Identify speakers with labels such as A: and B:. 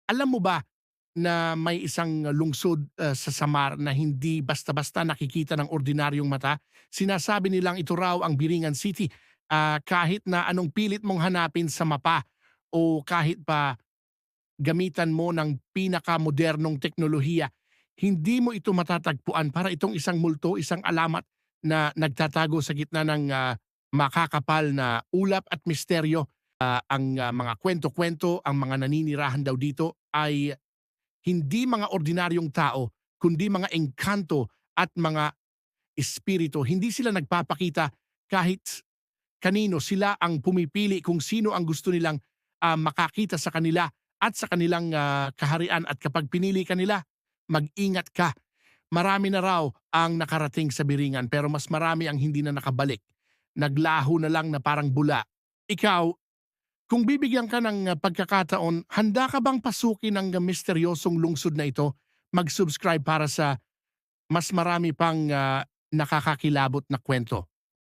A: Alam mo ba na may isang lungsod, sa Samar na hindi basta-basta nakikita ng ordinaryong mata? Sinasabi nilang ito raw ang Biringan City, kahit na anong pilit mong hanapin sa mapa o kahit pa gamitan mo ng pinakamodernong teknolohiya, hindi mo ito matatagpuan. Para itong isang multo, isang alamat na nagtatago sa gitna ng, makakapal na ulap at misteryo. Ang, mga kwento-kwento, ang mga naninirahan daw dito ay hindi mga ordinaryong tao, kundi mga engkanto at mga espiritu. Hindi sila nagpapakita kahit kanino. Sila ang pumipili kung sino ang gusto nilang, makakita sa kanila at sa kanilang, kaharian, at kapag pinili ka nila, mag-ingat ka. Marami na raw ang nakarating sa Biringan pero mas marami ang hindi na nakabalik. Naglaho na lang na parang bula. Ikaw, kung bibigyan ka ng, pagkakataon, handa ka bang pasukin ang misteryosong lungsod na ito? Mag-subscribe para sa mas marami pang, nakakakilabot na kwento.